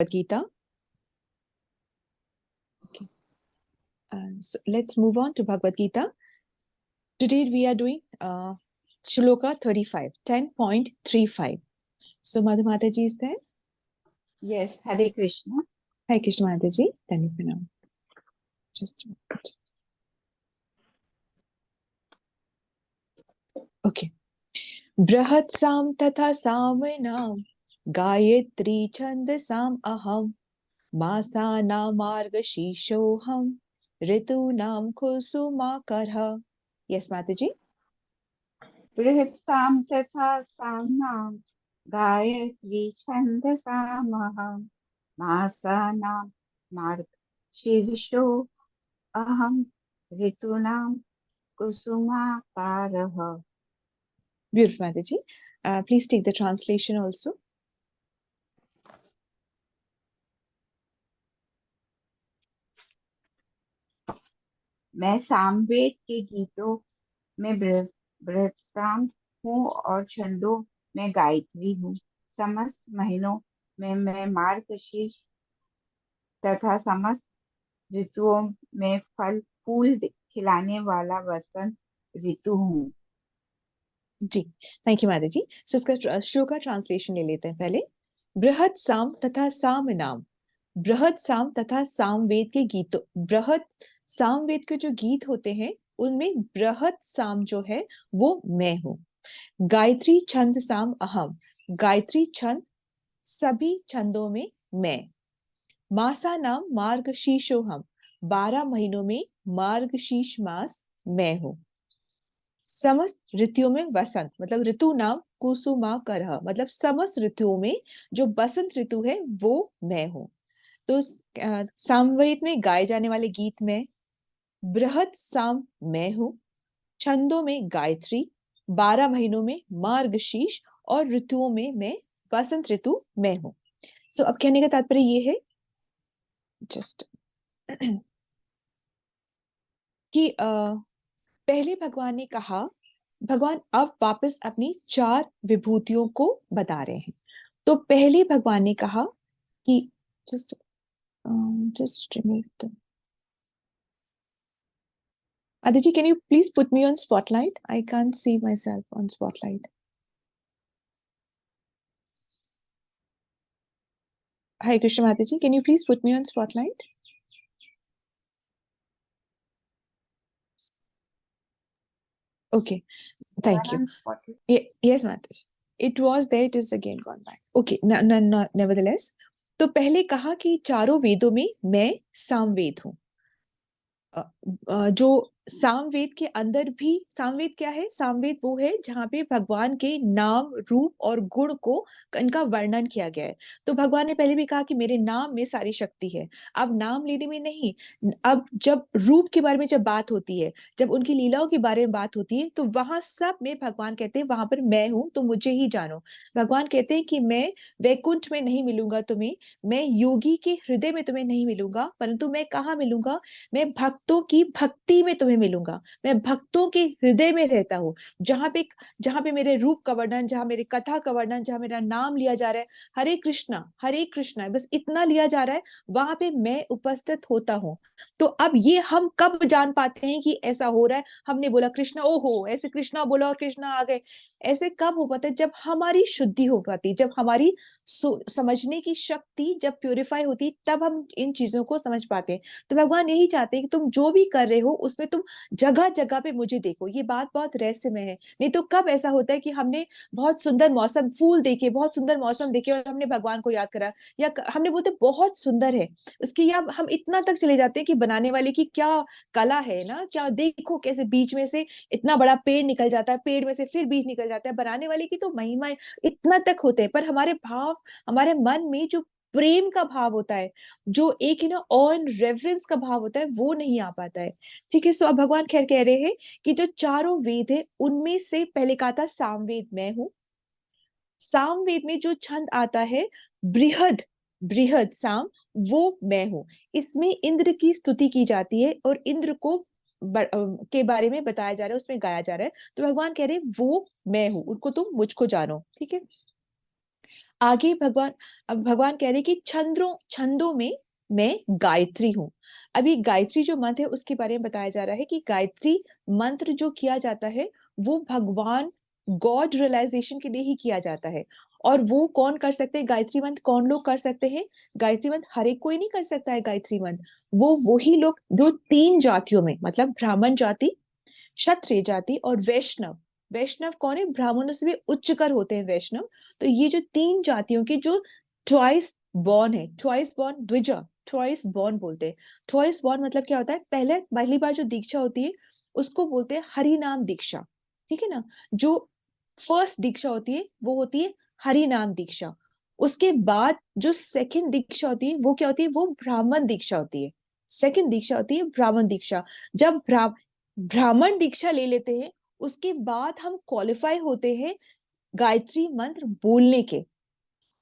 Gita. Okay. So let's move on to Bhagavad Gita. Today we are doing Shloka 35, 10.35. So Madhu Mataji is there? Yes, Hare Krishna. Hi Krishna Mataji. Then you can just a minute. Okay. Brahatsam tatha samanam Gayatri chandasam aham Masana margashishoham Ritunam kusumakarha. Yes, Mataji. बृहत्साम तथा साम्नां गायत्री छन्दसामहं मासानां मार्गशीर्षो अहं ऋतूनां कुसुमाकारः. Beautiful, Mataji. Please take the translation also. मैं सामवेद के गीतों में बृहत्साम हूँ और छंदों में गायत्री हूँ. समस्त महीनों में मैं मार्गशीर्ष तथा समस्त ऋतुओं में फल फूल खिलाने वाला वसंत ऋतु हूँ. जी, थैंक यू माता जी. सो इसका श्लोक का ट्रांसलेशन ले लेते हैं पहले. बृहत साम तथा साम नाम. बृहत साम तथा सामवेद के गीत. बृहत सामवेद के जो गीत होते हैं उनमें बृहत साम जो है वो मैं हूँ. गायत्री छंद साम अहम. गायत्री छंद सभी छंदों में मैं. मासा नाम मार्गशीर्षो हम. 12 महीनों में मार्गशीर्ष मास मैं हूँ. समस्त ऋतुओं में वसंत मतलब ऋतु नाम कुसुमाकरः मतलब समस्त ऋतुओं में जो बसंत ऋतु है वो मैं हूँ. तो सामवेद में गाए जाने वाले गीत में बृहत साम मैं हूँ. छंदों में गायत्री. 12 महीनों में मार्गशीर्ष और ऋतुओं में मैं बसंत ऋतु मैं हूँ. सो अब कहने का तात्पर्य ये है जस्ट कि पहले भगवान ने कहा, भगवान अब वापस अपनी 4 विभूतियों को बता रहे हैं. तो पहले भगवान ने कहा कि just remove Aditi, can you please put me on spotlight? I can't see myself on spotlight. Hi Krishna Mataji, can you please put me on spotlight? Okay, thank you. Yes, Mataji. It was there, it is again gone back. Okay, nevertheless. तो पहले कहा कि चारों वेदों में मैं सामवेद हूँ. जो सामवेद के अंदर भी, सामवेद क्या है? सामवेद वो है जहाँ पे भगवान के नाम रूप और गुण को इनका वर्णन किया गया है. तो भगवान ने पहले भी कहा कि मेरे नाम में सारी शक्ति है. अब नाम लेने में नहीं, अब जब रूप के बारे में जब बात होती है, जब उनकी लीलाओं के बारे में बात होती है, तो वहां सब में भगवान कहते हैं वहां पर मैं हूं तो मुझे ही जानो. भगवान कहते हैं कि मैं वैकुंठ में नहीं मिलूंगा तुम्हें, मैं योगी के हृदय में तुम्हें नहीं मिलूंगा, परंतु मैं कहाँ मिलूंगा? मैं भक्तों की भक्ति में तुम्हें मिलूंगा. मैं भक्तों के हृदय में रहता हूँ. जहां पे मेरे रूप का वर्णन, जहां मेरी कथा का वर्णन, जहां मेरा नाम लिया जा रहा है, हरे कृष्णा बस इतना लिया जा रहा है, वहां पे मैं उपस्थित होता हूँ. तो अब ये हम कब जान पाते हैं कि ऐसा हो रहा है? हमने बोला कृष्णा, ओहो ऐसे कृष्णा बोला और कृष्णा आ गए. ऐसे कब हो पाता है? जब हमारी शुद्धि हो पाती, जब हमारी समझने की शक्ति जब प्यूरिफाई होती, तब हम इन चीजों को समझ पाते हैं. तो भगवान यही चाहते हैं कि तुम जो भी कर रहे हो उसमें तुम जगह जगह पे मुझे देखो. ये बात बहुत रहस्यमय है. नहीं तो कब ऐसा होता है कि हमने बहुत सुंदर मौसम, फूल देखे, बहुत सुंदर मौसम देखे और हमने भगवान को याद करा, या हमने बोलते बहुत सुंदर है उसकी, या हम इतना तक चले जाते हैं कि बनाने वाले की क्या कला है ना, क्या देखो कैसे बीच में से इतना बड़ा पेड़ निकल जाता है, पेड़ में से फिर बीज निकल जाता है. बनाने वाले की तो महिमा इतना तक होते हैं, पर हमारे भाव, हमारे मन में जो प्रेम का भाव होता है, जो एक ऑन रेवरेंस का भाव होता है, वो नहीं आ पाता है. ठीक है. सो अब भगवान खैर कह रहे हैं कि जो चारों वेद है उनमें से पहले कहा था सामवेद मैं हूं. सामवेद में जो छंद आता है बृहद, बृहद साम, वो मैं हूं. इसमें इंद्र की स्तुति की जाती है और इंद्र को के बारे में बताया जा रहा है, उसमें गाया जा रहा है. तो भगवान कह रहे हैं वो मैं हूं, उनको तुम मुझको जानो. ठीक है. आगे भगवान, अब भगवान कह रहे कि छंदों छंदों में मैं गायत्री हूँ। अभी गायत्री जो मंत्र है उसके बारे में बताया जा रहा है कि गायत्री मंत्र जो किया जाता है वो भगवान गॉड रियलाइजेशन के लिए ही किया जाता है। और वो कौन कर सकते हैं गायत्री मंत्र, कौन लोग कर सकते हैं गायत्री मंत्र? हर एक कोई नहीं कर सकता है गायत्री मंत्र। वो वही लोग जो तीन जातियों में, मतलब ब्राह्मण जाति, क्षत्रिय जाति और वैष्णव। वैष्णव कौन है? ब्राह्मणों से भी उच्चकर होते हैं वैष्णव। तो ये जो तीन जातियों के जो ट्वाइस बॉर्न है, twice born Dwija, twice born बोलते हैं। ट्वाइस बॉर्न मतलब क्या होता है? पहली बार जो दीक्षा होती है उसको बोलते हैं हरि नाम दीक्षा, ठीक है ना। जो फर्स्ट दीक्षा होती है वो होती है हरि नाम दीक्षा। उसके बाद जो सेकंड दीक्षा होती है वो क्या होती है? वो ब्राह्मण दीक्षा होती है। सेकंड दीक्षा होती है ब्राह्मण दीक्षा। जब ब्राह्मण दीक्षा ले लेते हैं उसके बाद हम क्वालिफाई होते हैं गायत्री मंत्र बोलने के।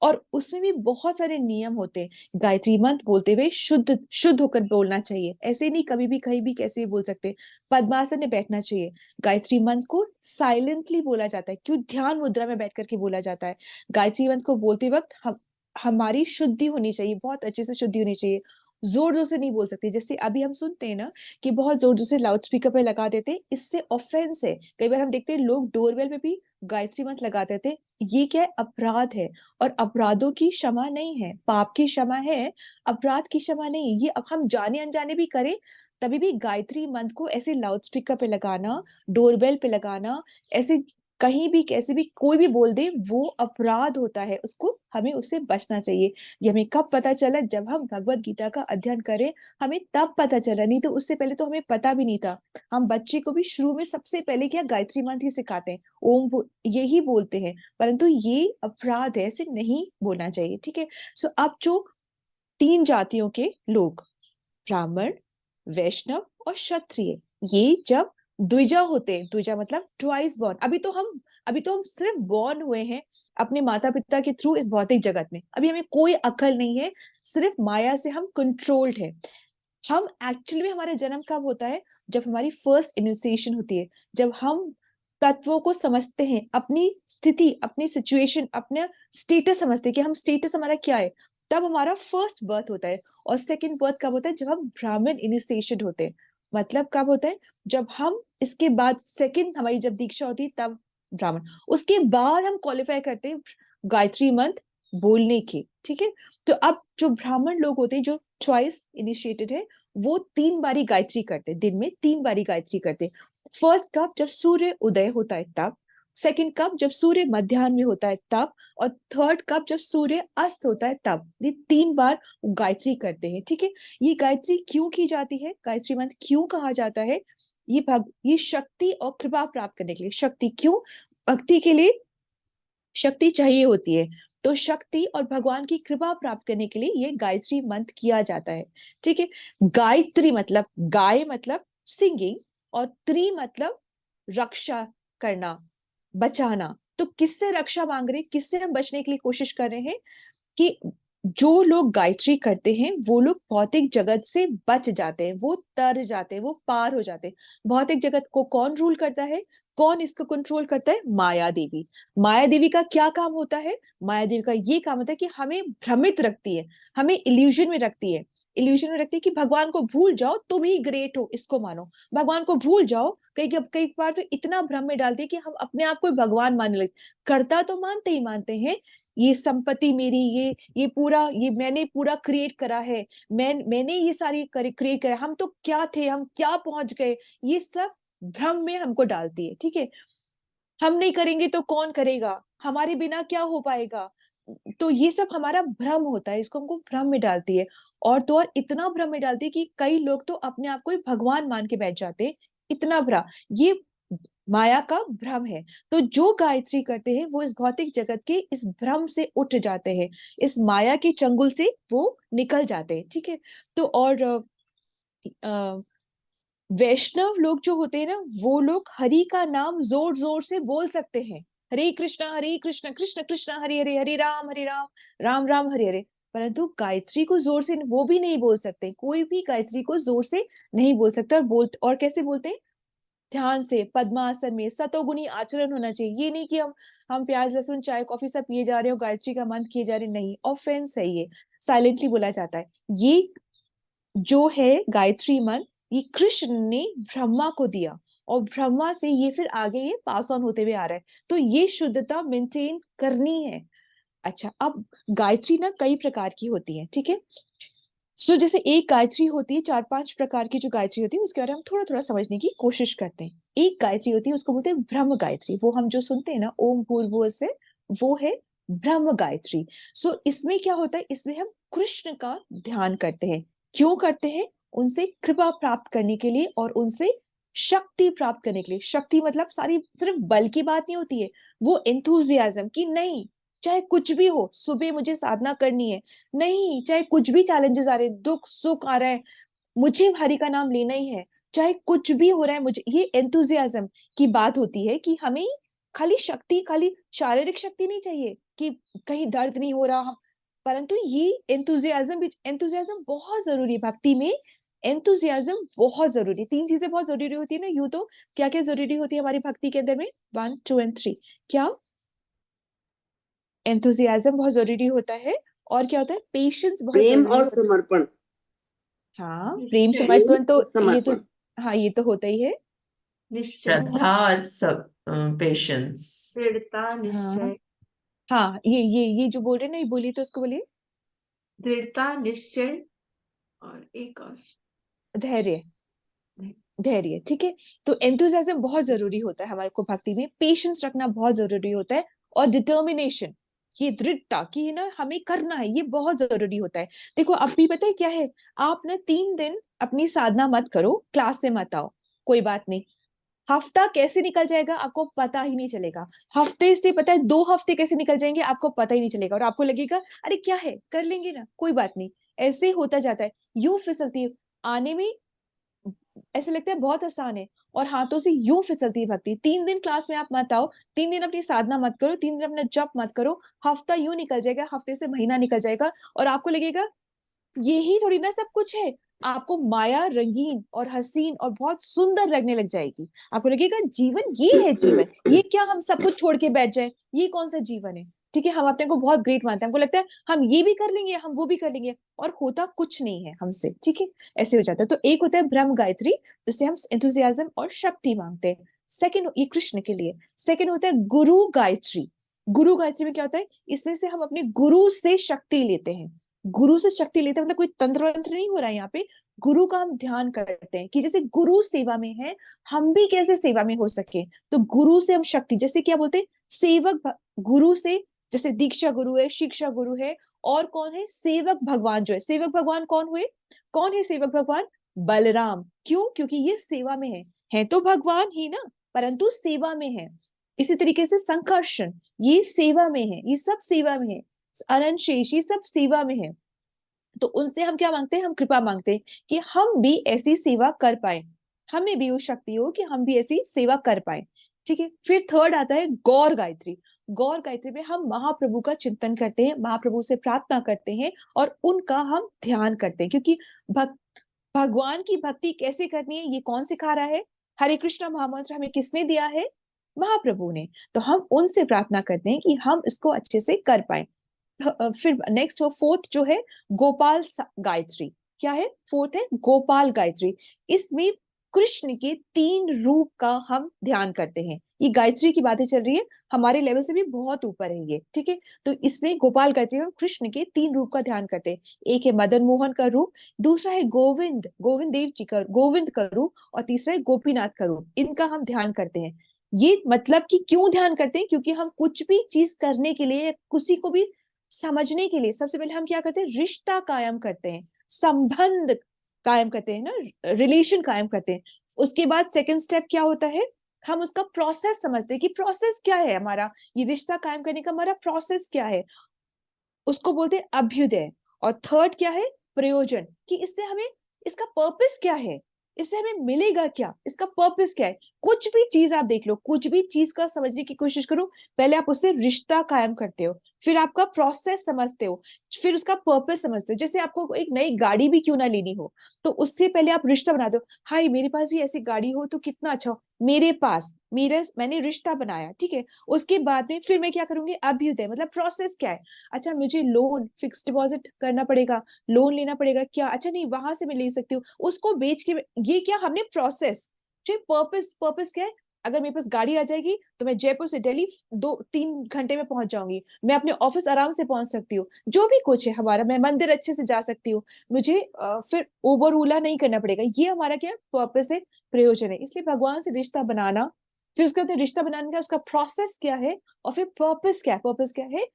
और उसमें भी बहुत सारे नियम होते हैं। गायत्री मंत्र बोलते हुए शुद्ध शुद्ध होकर बोलना चाहिए, ऐसे नहीं कभी भी कहीं भी कैसे भी बोल सकते। पद्मासन में बैठना चाहिए। गायत्री मंत्र को साइलेंटली बोला जाता है, क्यों? ध्यान मुद्रा में बैठ करके बोला जाता है। गायत्री मंत्र को बोलते वक्त हम हमारी शुद्धि होनी चाहिए, बहुत अच्छे से शुद्धि होनी चाहिए। जोर जोर से नहीं बोल सकते, जैसे अभी हम सुनते हैं ना कि बहुत जोर जोर से लाउड स्पीकर पे लगा देते हैं, इससे ऑफेंस है। कई बार हम देखते हैं लोग डोरबेल पे भी गायत्री मंत्र लगा देते हैं। ये क्या है? अपराध है। और अपराधों की क्षमा नहीं है, पाप की क्षमा है, अपराध की क्षमा नहीं। ये अब हम जाने अनजाने भी करें तभी भी गायत्री मंत्र को ऐसे लाउड स्पीकर पे लगाना, डोरबेल पे लगाना, ऐसे कहीं भी कैसे भी कोई भी बोल दे, वो अपराध होता है, उसको हमें उससे बचना चाहिए। ये हमें कब पता चला? जब हम भगवत गीता का अध्ययन करें, हमें तब पता चला, नहीं तो उससे पहले तो हमें पता भी नहीं था। हम बच्चे को भी शुरू में सबसे पहले क्या गायत्री मंत्र ही सिखाते हैं, यही बोलते हैं। परंतु ये अपराध है, ऐसे नहीं बोलना चाहिए, ठीक है। सो अब जो तीन जातियों के लोग, ब्राह्मण, वैष्णव और क्षत्रिय, ये जब द्विजा होते हैं, द्विजा मतलब ट्वाइस बॉर्न। अभी तो हम सिर्फ बॉर्न हुए हैं अपने माता पिता के थ्रू इस भौतिक जगत में। अभी हमें कोई अकल नहीं है, सिर्फ माया से हम कंट्रोल्ड है। हम एक्चुअली में, हमारा जन्म कब होता है? जब हमारी फर्स्ट इनिशिएशन होती है, जब हम तत्वों को समझते हैं, अपनी स्थिति, अपनी सिचुएशन, अपना स्टेटस समझते हैं कि हम स्टेटस हमारा क्या है, तब हमारा फर्स्ट बर्थ होता है। और सेकंड बर्थ कब होता है? जब हम ब्राह्मण इनिशिएशन होते हैं। मतलब कब होता है? जब हम इसके बाद सेकंड हमारी जब दीक्षा होती है तब ब्राह्मण। उसके बाद हम क्वालिफाई करते हैं गायत्री मंत्र बोलने के, ठीक है। तो अब जो ब्राह्मण लोग होते हैं जो चॉइस इनिशिएटेड है, वो 3 बारी गायत्री करते, दिन में 3 बारी गायत्री करते। फर्स्ट कब? जब सूर्य उदय होता है तब। सेकंड कब? जब सूर्य मध्यान्ह में होता है तब। और थर्ड कब? जब सूर्य अस्त होता है तब। ये 3 बार गायत्री करते हैं, ठीक है। ये गायत्री क्यों की जाती है, गायत्री मंत्र क्यों कहा जाता है? ये शक्ति और कृपा प्राप्त करने के लिए। शक्ति क्यों? भक्ति के लिए शक्ति चाहिए होती है। तो शक्ति और भगवान की कृपा प्राप्त करने के लिए ये गायत्री मंत्र किया जाता है, ठीक है। गायत्री मतलब, गाय मतलब सिंगिंग, और त्री मतलब रक्षा करना, बचाना। तो किससे रक्षा मांग रहे हैं, किससे हम बचने के लिए कोशिश कर रहे हैं? कि जो लोग गायत्री करते हैं वो लोग भौतिक जगत से बच जाते हैं, वो तर जाते हैं, वो पार हो जाते हैं। भौतिक जगत को कौन रूल करता है, कौन इसको कंट्रोल करता है? माया देवी। माया देवी का क्या काम होता है? माया देवी का ये काम होता है कि हमें भ्रमित रखती है, हमें इल्यूजन में रखती है। इल्यूजन में रखती है कि भगवान को भूल जाओ, तुम ही ग्रेट हो, इसको मानो। भगवान को भूल जाओ। कई कई बार तो इतना भ्रम में डालती है कि हम अपने आप को भगवान मानने लगते। करता तो मानते हैं, ये संपत्ति मेरी, ये पूरा, ये मैंने पूरा क्रिएट करा है, मैंने ये सारी क्रिएट करा, हम तो क्या थे, हम क्या पहुंच गए। ये सब भ्रम में हमको डालती है, ठीक है। हम नहीं करेंगे तो कौन करेगा, हमारे बिना क्या हो पाएगा। तो ये सब हमारा भ्रम होता है, इसको हमको भ्रम में डालती है। और तो और इतना भ्रम में डालती है कि कई लोग तो अपने आप को ही भगवान मान के बैठ जाते हैं। इतना भ्रम, ये माया का भ्रम है। तो जो गायत्री करते हैं वो इस भौतिक जगत के इस भ्रम से उठ जाते हैं, इस माया के चंगुल से वो निकल जाते हैं, ठीक है। तो और वैष्णव लोग जो होते हैं ना, वो लोग हरि का नाम जोर जोर से बोल सकते हैं। हरे कृष्ण कृष्ण कृष्ण हरे हरे, हरे राम राम राम हरे हरे। परंतु गायत्री को जोर से वो भी नहीं बोल सकते, कोई भी गायत्री को जोर से नहीं बोल सकता। और कैसे बोलते हैं? ध्यान से पद्मासन में सतोगुणी आचरण होना चाहिए। ये नहीं कि हम प्याज लहसुन चाय कॉफी सब पिए जा रहे हो, गायत्री का मंत्र किए जा रहे, नहीं, ऑफेंस है ये, साइलेंटली बोला जाता है। ये जो है गायत्री मंत्र, ये कृष्ण ने ब्रह्मा को दिया और ब्रह्मा से ये फिर आगे ये पास ऑन होते हुए आ रहा है, तो ये शुद्धता मेंटेन करनी है। अच्छा, अब गायत्री ना कई प्रकार की होती है, ठीक है। सो जैसे एक गायत्री होती है, 4-5 प्रकार की जो गायत्री होती है उसके बारे में हम थोड़ा थोड़ा समझने की कोशिश करते हैं। एक गायत्री होती है उसको बोलते हैं ब्रह्म गायत्री, वो हम जो सुनते हैं ना ओम भूर्भुवः से, वो है ब्रह्म गायत्री। सो इसमें क्या होता है, इसमें हम कृष्ण का ध्यान करते हैं। क्यों करते हैं? उनसे कृपा प्राप्त करने के लिए और उनसे शक्ति प्राप्त करने के लिए। शक्ति मतलब सारी सिर्फ बल की बात नहीं होती है, वो एंथुजियाज्म की नहीं, चाहे कुछ भी हो, सुबह मुझे साधना करनी है, नहीं, चाहे कुछ भी चैलेंजेस आ रहे हैं, दुख सुख आ रहा है, मुझे हरि का नाम लेना ही है, चाहे कुछ भी हो रहा है मुझे, ये एंथुजियाज्म की बात होती है कि हमें खाली शक्ति, खाली शारीरिक शक्ति नहीं चाहिए कि कहीं दर्द नहीं हो रहा, परंतु ये एंथुजियाज्म भी, एंथुजियाज्म बहुत जरूरी है भक्ति में। एंथुजियाज्म बहुत जरूरी, तीन चीजें बहुत जरूरी होती है ना यूं तो। क्या क्या जरूरी होती है हमारी भक्ति के अंदर में? 1 2 एंड 3। क्या? एंथुजियाज्म बहुत जरूरी होता है, और क्या होता है? पेशेंस बहुत प्रेम जरूरी और होता है। समर्पण। हाँ, प्रेम निश्चय। प्रेम समर्पण तो और ये तो, समर्पण। हाँ ये तो होता ही है। निश्चय। श्रद्धा और सब पेशेंस। दृढ़ता हाँ निश्चय। हाँ, ये जो बोल रहे हैं ना, ये बोलिए तो उसको बोलिए। दृढ़ता निश्चय और एक और धैर्य। धैर्य, ठीक है। तो एंथुजियाज्म बहुत जरूरी होता है हमारे को भक्ति में, पेशेंस रखना बहुत जरूरी होता है, और डिटर्मिनेशन, ये दृढ़ता कि ना हमें करना है, ये बहुत जरूरी होता है। देखो अब भी पता है क्या है, आप ना 3 दिन अपनी साधना मत करो, क्लास से मत आओ, कोई बात नहीं, हफ्ता कैसे निकल जाएगा आपको पता ही नहीं चलेगा। हफ्ते से पता है 2 हफ्ते कैसे निकल जाएंगे आपको पता ही नहीं चलेगा, और आपको लगेगा अरे क्या है, कर लेंगे ना, कोई बात नहीं। ऐसे होता जाता है, यूं फिसलती है, आने में ऐसे लगता है बहुत आसान है, और हाथों से यूं फिसलती है भक्ति। 3 दिन क्लास में आप मत आओ, 3 दिन अपनी साधना मत करो, 3 दिन अपना जप मत करो, हफ्ता यूं निकल जाएगा, हफ्ते से महीना निकल जाएगा, और आपको लगेगा यही थोड़ी ना सब कुछ है। आपको माया रंगीन और हसीन और बहुत सुंदर लगने लग जाएगी, आपको लगेगा जीवन ये है, जीवन ये क्या, हम सब कुछ छोड़ के बैठ जाए, ये कौन सा जीवन है, ठीक है। हम अपने को बहुत ग्रेट मानते हैं, हमको लगता है हम ये भी कर लेंगे, हम वो भी कर लेंगे, और होता कुछ नहीं है हमसे, ठीक है। ऐसे हो जाता है। तो एक होता है ब्रह्म गायत्री, जिससे हम एंथुजियाज्म और शक्ति मांगते हैं। सेकंड, ये कृष्ण के लिए। सेकंड होता है गुरु गायत्री। गुरु गायत्री में क्या होता है, इसमें से हम अपने गुरु से शक्ति लेते हैं। गुरु से शक्ति लेते हैं मतलब कोई तंत्र वंत्र नहीं हो रहा है यहाँ पे, गुरु का हम ध्यान करते हैं कि जैसे गुरु सेवा में है, हम भी कैसे सेवा में हो सके। तो गुरु से हम शक्ति, जैसे क्या बोलते हैं, गुरु से, जैसे दीक्षा गुरु है, शिक्षा गुरु है, और कौन है, सेवक भगवान जो है। सेवक भगवान कौन हुए? कौन है सेवक भगवान? बलराम। क्यों? क्योंकि ये सेवा में है तो भगवान ही ना, परंतु सेवा में है। इसी तरीके से संकर्षण, ये सेवा में है, ये सब सेवा में है। अनंत शेष, ये सब सेवा में है। तो उनसे हम क्या मांगते हैं? हम कृपा मांगते हैं कि हम भी ऐसी सेवा कर पाए, हमें भी वो शक्ति हो कि हम भी ऐसी सेवा कर पाए, ठीक है। फिर थर्ड आता है गौर गायत्री। गौर गायत्री में हम महाप्रभु का चिंतन करते हैं, महाप्रभु से प्रार्थना करते हैं, और उनका हम ध्यान करते हैं, क्योंकि भगवान की भक्ति कैसे करनी है ये कौन सिखा रहा है? हरे कृष्णा महामंत्र हमें किसने दिया है? महाप्रभु ने। तो हम उनसे प्रार्थना करते हैं कि हम इसको अच्छे से कर पाए। फिर नेक्स्ट हो फोर्थ जो है गोपाल गायत्री। क्या है? फोर्थ है गोपाल गायत्री। इसमें कृष्ण के 3 रूप का हम ध्यान करते हैं। ये गायत्री की बातें चल रही है, हमारे लेवल से भी बहुत ऊपर है ये, ठीक है। तो इसमें गोपाल गायत्री में कृष्ण के 3 रूप का ध्यान करते हैं। एक है मदन मोहन का रूप, दूसरा है गोविंद, गोविंद देव जी का गोविंद का रूप, और तीसरा है गोपीनाथ का रूप। इनका हम ध्यान करते हैं। ये मतलब कि क्यों ध्यान करते हैं? क्योंकि हम कुछ भी चीज करने के लिए, किसी को भी समझने के लिए, सबसे पहले हम क्या करते हैं? रिश्ता कायम करते हैं, संबंध कायम करते हैं ना, रिलेशन कायम करते हैं। उसके बाद सेकंड स्टेप क्या होता है? हम उसका प्रोसेस समझते हैं कि प्रोसेस क्या है हमारा, ये रिश्ता कायम करने का हमारा प्रोसेस क्या है, उसको बोलते हैं अभ्युदय। और थर्ड क्या है? प्रयोजन, कि इससे हमें, इसका पर्पस क्या है, इससे हमें मिलेगा क्या, इसका पर्पस क्या है। कुछ भी चीज आप देख लो, कुछ भी चीज का समझने की कोशिश करो, पहले आप उससे रिश्ता कायम करते हो, फिर आपका प्रोसेस समझते हो, फिर उसका पर्पस समझते हो। जैसे आपको एक नई गाड़ी भी क्यों ना लेनी हो, तो उससे पहले आप रिश्ता बनाते हो, हाय मेरे पास भी ऐसी गाड़ी हो तो कितना अच्छा हो, मेरे पास, मैंने रिश्ता बनाया, ठीक है। उसके बाद में फिर मैं क्या करूंगी, अभ्युदय, मतलब प्रोसेस क्या है, अच्छा मुझे लोन, फिक्स डिपॉजिट करना पड़ेगा, लोन लेना पड़ेगा क्या, अच्छा नहीं वहां से मैं ले सकती हूँ, उसको बेच के, ये क्या हमने प्रोसेस। पर्पस, पर्पस क्या है, अगर मेरे पास गाड़ी आ जाएगी तो मैं जयपुर से दिल्ली 2-3 घंटे में पहुंच जाऊंगी, मैं अपने ऑफिस आराम से पहुंच सकती हूँ, जो भी कुछ है हमारा, मैं मंदिर अच्छे से जा सकती हूँ, मुझे फिर ओबर ओला नहीं करना पड़ेगा, ये हमारा क्या पर्पस है, प्रयोजन है। इसलिए भगवान से रिश्ता बनाना, फिर उसके बाद रिश्ता बनाने का उसका प्रोसेस क्या है, और फिर पर्पस क्या है, पर्पस क्या है,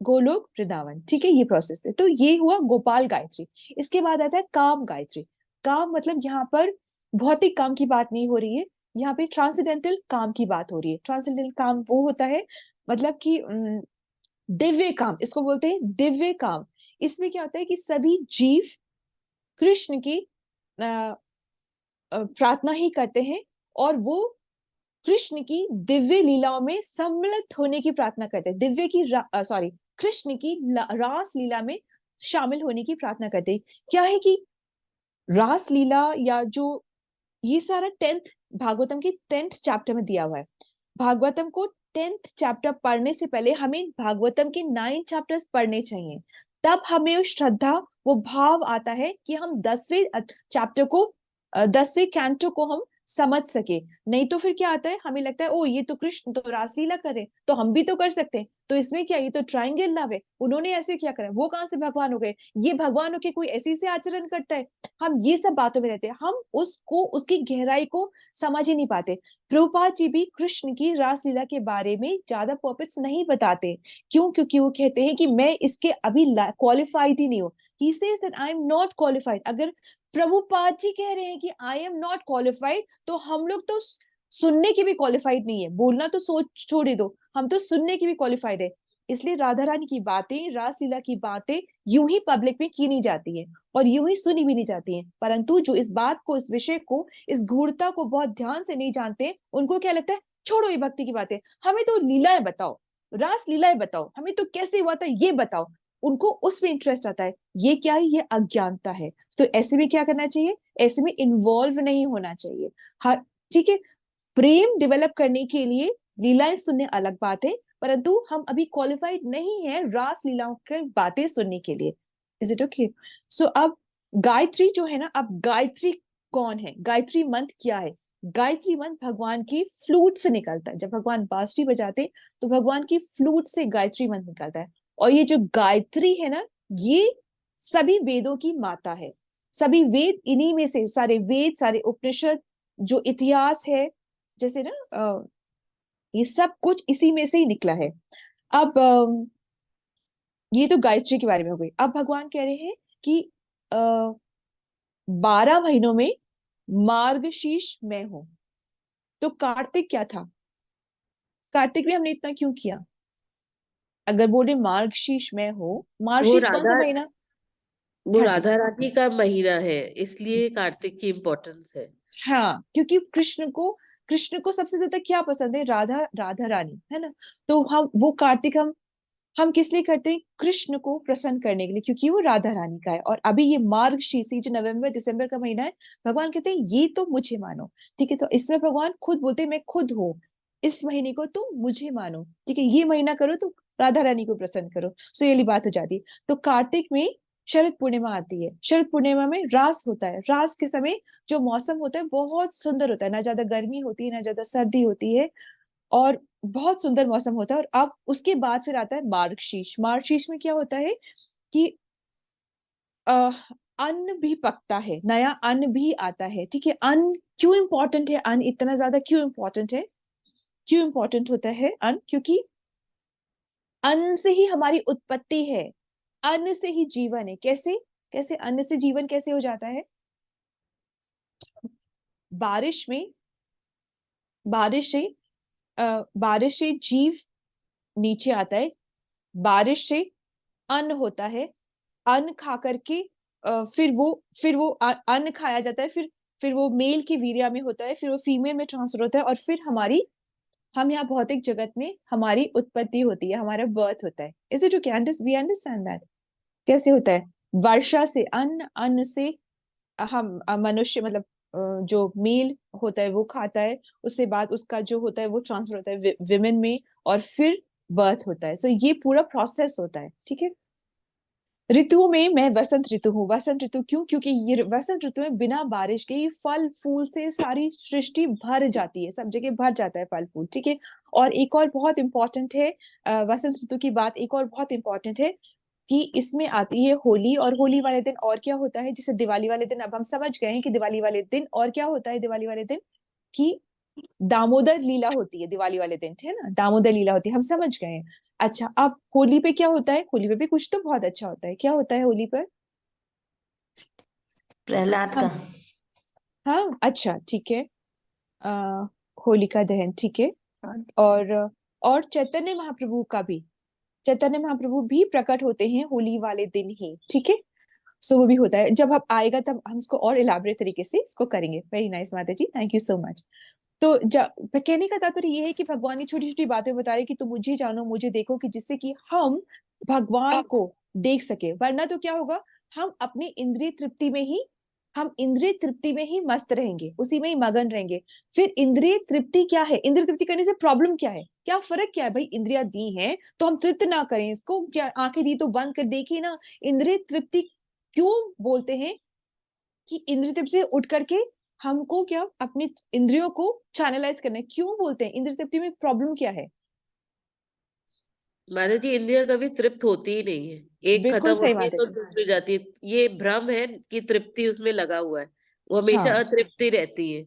गोलोक वृंदावन, ठीक है, ये प्रोसेस है। तो ये हुआ गोपाल गायत्री। इसके बाद आता है काम गायत्री। काम मतलब यहाँ पर भौतिक काम की बात नहीं हो रही है, यहाँ पे ट्रांसेंडेंटल काम की बात हो रही है। ट्रांसेंडेंटल काम वो होता है, मतलब कि दिव्य काम, इसको बोलते हैं दिव्य काम। इसमें क्या होता है कि सभी जीव कृष्ण की प्रार्थना ही करते हैं, और वो कृष्ण की दिव्य लीलाओं में सम्मिलित होने की प्रार्थना करते हैं, दिव्य की सॉरी कृष्ण की रास लीला में शामिल होने की प्रार्थना करते हैं। क्या है कि रास लीला, या जो ये सारा 10th, भागवतम के 10th चैप्टर में दिया हुआ है। भागवतम को 10th चैप्टर पढ़ने से पहले हमें भागवतम के 9 चैप्टर्स पढ़ने चाहिए, तब हमें वो श्रद्धा, वो भाव आता है कि हम 10वें चैप्टर को, 10वें कैंटो को हम समझ सके। नहीं तो फिर क्या आता है, हमें लगता है ओ ये तो कृष्ण तो रासलीला करे, तो हम भी तो कर सकते हैं, तो इसमें क्या, ये तो ट्रायंगल लव है, उन्होंने ऐसे क्या करा, वो कहां से भगवान हो गए, ये भगवान हो के कोई ऐसे से आचरण करता है। हम ये सब बातों में रहते हैं, हम उसको, उसकी गहराई को समझ ही नहीं पाते। प्रभुपाद जी भी कृष्ण की रासलीला के बारे में ज्यादा पर्पस नहीं बताते। क्यों? क्योंकि वो कहते हैं कि मैं इसके अभी क्वालिफाइड ही नहीं हूँ। He says that I am not qualified. अगर प्रभुपाद जी कह रहे हैं कि आई एम नॉट क्वालिफाइड, तो हम लोग तो सुनने की भी क्वालिफाइड नहीं है, बोलना तो सोच छोड़ ही दो, हम तो सुनने की भी क्वालिफाइड है। इसलिए राधा रानी की बातें, रासलीला की बातें यूं ही पब्लिक में की नहीं जाती है, और यूं ही सुनी भी नहीं जाती है। परंतु जो इस बात को, इस विषय को, इस गूढ़ता को बहुत ध्यान से नहीं जानते, उनको क्या लगता है, छोड़ो ये भक्ति की बातें, हमें तो लीलाएं बताओ, रास लीलाएं बताओ, हमें तो कैसे हुआ था ये बताओ, उनको उसमें इंटरेस्ट आता है। ये क्या है, ये अज्ञानता है। तो ऐसे में क्या करना चाहिए, ऐसे में इन्वॉल्व नहीं होना चाहिए। हर, ठीक है, प्रेम डेवलप करने के लिए लीलाएं सुनने अलग बात है, परंतु हम अभी क्वालिफाइड नहीं है रास लीलाओं की बातें सुनने के लिए। Is it okay? सो अब गायत्री जो है ना, अब गायत्री कौन है, गायत्री मंत्र क्या है? गायत्री मंत्र भगवान की फ्लूट से निकलता है। जब भगवान बांसुरी बजाते तो भगवान की फ्लूट से गायत्री मंत्र निकलता है। और ये जो गायत्री है ना, ये सभी वेदों की माता है। सभी वेद इन्हीं में से, सारे वेद, सारे उपनिषद, जो इतिहास है, जैसे ना ये सब कुछ इसी में से ही निकला है। अब ये तो गायत्री के बारे में हो गई। अब भगवान कह रहे हैं कि 12 महीनों में मार्गशीर्ष मैं हूं। तो कार्तिक क्या था, कार्तिक में हमने इतना क्यों किया? अगर बोले मार्गशीर्ष में हो, वो मार्गशीर्ष कौन सा राधा महीना? वो हाँ जी, राधा रानी का महीना है, इसलिए कार्तिक की इम्पोर्टेंस है। हाँ, क्योंकि कृष्ण को सबसे ज्यादा क्या पसंद है, राधा, राधा रानी, है ना। तो हम वो कार्तिक हम किस लिए करते हैं, कृष्ण को प्रसन्न करने के लिए, क्योंकि वो राधा रानी का है। और अभी ये मार्गशीर्ष जो नवंबर दिसंबर का महीना है, भगवान कहते हैं ये तो मुझे मानो, ठीक है। तो इसमें भगवान खुद बोलते हैं मैं खुद हूँ, इस महीने को तुम मुझे मानो, ठीक है, ये महीना करो तो राधा रानी को प्रसन्न करो। सो ये बात हो जाती है। तो कार्तिक में शरद पूर्णिमा आती है। शरद पूर्णिमा में रास होता है। रास के समय जो मौसम होता है बहुत सुंदर होता है, ना ज्यादा गर्मी होती है ना ज्यादा सर्दी होती है, और बहुत सुंदर मौसम होता है। और अब उसके बाद फिर आता है मार्गशीर्ष। मार्गशीर्ष में क्या होता है कि अन्न भी पकता है, नया अन्न भी आता है, ठीक है। अन्न क्यों इंपॉर्टेंट है, अन्न इतना ज्यादा क्यों इंपॉर्टेंट है, क्यों इंपॉर्टेंट होता है अन्न? क्योंकि अन्न से ही हमारी उत्पत्ति है, अन्न से ही जीवन है। कैसे? कैसे अन्न से जीवन कैसे हो जाता है? बारिश में, बारिश से बारिश से जीव नीचे आता है, बारिश से अन्न होता है, अन्न खा करके फिर वो अन्न खाया जाता है, फिर वो मेल की वीर्या में होता है, फिर वो फीमेल में ट्रांसफर होता है, और फिर हम यहाँ भौतिक जगत में हमारी उत्पत्ति होती है, हमारा बर्थ होता है। Is it okay? We understand that? कैसे होता है? वर्षा से अन्न, अन्न से हम मनुष्य मतलब जो मेल होता है वो खाता है, उससे बाद उसका जो होता है वो ट्रांसफर होता है विमेन में, और फिर बर्थ होता है। सो ये पूरा प्रोसेस होता है, ठीक है। ऋतुओं में मैं वसंत ऋतु हूँ। वसंत ऋतु क्यों? क्योंकि ये वसंत ऋतु में बिना बारिश के ही फल फूल से सारी सृष्टि भर जाती है, सब जगह भर जाता है फल फूल, ठीक है। और एक और बहुत इंपॉर्टेंट है, वसंत ऋतु की बात एक और बहुत इंपॉर्टेंट है कि इसमें आती है होली, और होली वाले दिन और क्या होता है, जैसे दिवाली वाले दिन अब हम समझ गए हैं कि दिवाली वाले दिन और क्या होता है, दिवाली वाले दिन कि दामोदर लीला होती है दिवाली वाले दिन, है ना, दामोदर लीला होती है, हम समझ गए हैं। अच्छा, अब होली पे क्या होता है? होली पे भी कुछ तो बहुत अच्छा होता है। क्या होता है होली पर? प्रहलाद का। हाँ, अच्छा, ठीक है। आ, होलिका दहन, ठीक है। और और चैतन्य महाप्रभु का भी, चैतन्य महाप्रभु भी प्रकट होते हैं होली वाले दिन ही, ठीक है। सो वो भी होता है। जब अब आएगा तब हम इसको और इलाबरेट तरीके से इसको करेंगे। वेरी नाइस माता जी, थैंक यू सो मच। तो कहने का तात्पर्य ये है कि भगवान ने छोटी छोटी बातें बता रही कि तुम मुझे जानो, मुझे देखो, कि जिससे कि हम भगवान को देख सके। वरना तो क्या होगा, हम अपनी इंद्रिय तृप्ति में ही, हम इंद्रिय तृप्ति में ही मस्त रहेंगे, उसी में ही मगन रहेंगे। फिर इंद्रिय तृप्ति क्या है? इंद्रिय तृप्ति करने से प्रॉब्लम क्या है? क्या फर्क क्या है भाई? इंद्रिया दी है तो हम तृप्त ना करें इसको क्या? आंखें दी तो बंद कर देखिए ना। इंद्रिय तृप्ति क्यों बोलते हैं कि इंद्रिय तृप्ति से उठ करके हमको क्या अपनी इंद्रियों को चैनलाइज करना है? क्यों बोलते हैं? इंद्रिय तृप्ति में प्रॉब्लम क्या है? माता जी, इंद्रियां कभी तृप्त होती ही नहीं है, एक खत्म बिल्कुल सही होती है माता तो जी। दूसरी जाती है। ये भ्रम है कि तृप्ति उसमें लगा हुआ है, वो हमेशा हाँ, अतृप्ति रहती है।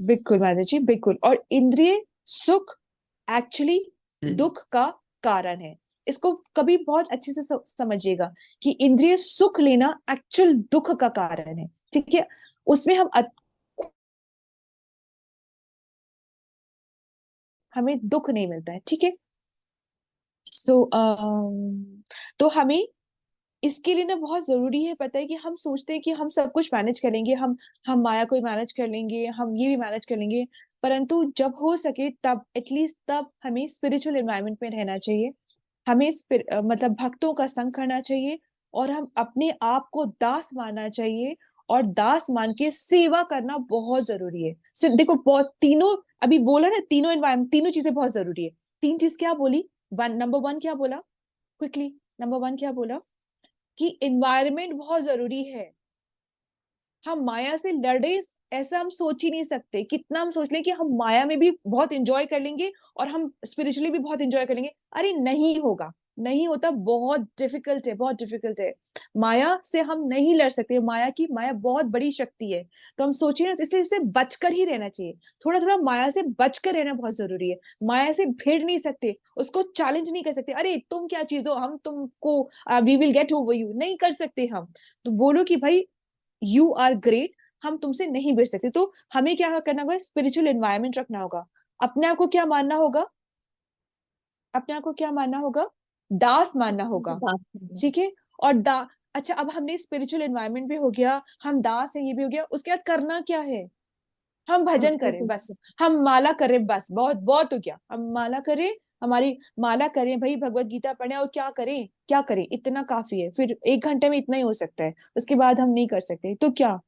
बिल्कुल माता जी, बिल्कुल। और इंद्रिय सुख एक्चुअली दुख का कारण है। इसको कभी बहुत अच्छे से समझिएगा कि इंद्रिय सुख लेना एक्चुअल दुख का कारण है, ठीक है। उसमें हमें दुख नहीं मिलता है, ठीक है। सो तो हमें इसके लिए ना बहुत जरूरी है, पता है कि हम सोचते हैं कि हम सब कुछ मैनेज कर लेंगे, हम माया को मैनेज कर लेंगे, हम ये भी मैनेज कर लेंगे। परंतु जब हो सके तब एटलीस्ट तब हमें स्पिरिचुअल एनवायरनमेंट में रहना चाहिए। हमें मतलब भक्तों का संग करना चाहिए, और हम अपने आप को दास मानना चाहिए, और दास मान के सेवा करना बहुत जरूरी है। सिर्फ देखो, बहुत तीनों अभी बोला ना, तीनों एनवायरनमेंट, तीनों चीजें बहुत जरूरी है। तीन चीज क्या बोली? नंबर वन क्या बोला? क्विकली, नंबर वन क्या बोला? कि एनवायरनमेंट बहुत जरूरी है। हम माया से लड़े ऐसा हम सोच ही नहीं सकते। कितना हम सोच लें कि हम माया में भी बहुत एंजॉय कर लेंगे और हम स्पिरिचुअली भी बहुत एंजॉय कर लेंगे, अरे नहीं होगा, नहीं होता। बहुत डिफिकल्ट है, बहुत डिफिकल्ट है। माया से हम नहीं लड़ सकते। माया बहुत बड़ी शक्ति है। तो हम सोचिए ना, तो इसलिए इससे बचकर ही रहना चाहिए। थोड़ा थोड़ा माया से बचकर रहना बहुत जरूरी है। माया से भिड़ नहीं सकते, उसको चैलेंज नहीं कर सकते। अरे तुम क्या चीज हो, हम तुमको we will get over you, नहीं कर सकते हम। तो बोलो कि भाई यू आर ग्रेट, हम तुमसे नहीं बेच सकते। तो हमें क्या करना होगा? स्पिरिचुअल एनवायरनमेंट रखना होगा। अपने आप को क्या मानना होगा? अपने आप को क्या मानना होगा? दास मानना होगा, ठीक है। और अच्छा, अब हमने स्पिरिचुअल एनवायरनमेंट भी हो गया, हम दास है, ये भी हो गया। उसके बाद करना क्या है? हम भजन करें बस, हम माला करें बस, बहुत बहुत हो गया। हम माला करें, हमारी माला करें भाई, भगवत गीता पढ़े, और क्या करें, क्या करें, इतना काफी है। फिर 1 घंटे में इतना ही हो सकता है, उसके बाद हम नहीं कर सकते। तो क्या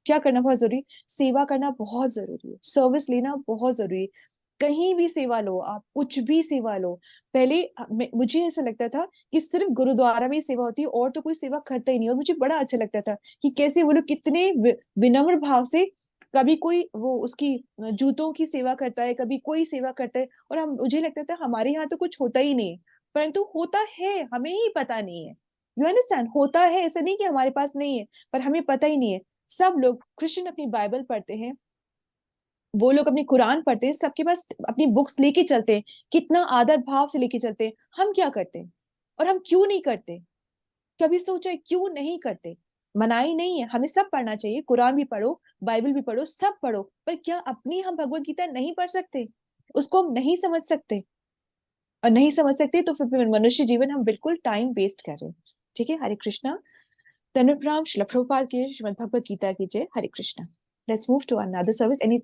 क्या करना बहुत जरूरी? सेवा करना बहुत जरूरी है, सर्विस लेना बहुत जरूरी है। कहीं भी सेवा लो, आप कुछ भी सेवा लो। पहले मुझे ऐसा लगता था कि सिर्फ गुरुद्वारा में सेवा होती है, और तो कोई सेवा करता ही नहीं। और मुझे बड़ा अच्छा लगता था कि कैसे वो लोग कितने विनम्र भाव से, कभी कोई वो उसकी जूतों की सेवा करता है, कभी कोई सेवा करता है। और हम मुझे लगता था हमारे यहाँ तो कुछ होता ही नहीं, परंतु होता है, हमें ही पता नहीं है। You understand? होता है, ऐसा नहीं कि हमारे पास नहीं है, पर हमें पता ही नहीं है। सब लोग क्रिश्चियन अपनी बाइबल पढ़ते हैं, वो लोग अपनी कुरान पढ़ते हैं, सबके पास अपनी बुक्स लेके चलते हैं, कितना आदर भाव से लेके चलते हैं। हम क्या करते हैं? और हम क्यों नहीं करते? कभी सोचा है क्यों नहीं करते? मनाही नहीं है, हमें सब पढ़ना चाहिए, कुरान भी पढ़ो, बाइबल भी पढ़ो, सब पढ़ो। पर क्या अपनी हम भगवत गीता नहीं पढ़ सकते? उसको हम नहीं समझ सकते? और नहीं समझ सकते तो फिर मनुष्य जीवन हम बिल्कुल टाइम वेस्ट कर रहे हैं, ठीक है। हरे कृष्णा। धन्यवाद। श्रील प्रभुपाद की श्रीमद् भगवत गीता की जय। हरे Krishna. let's move to another service. Any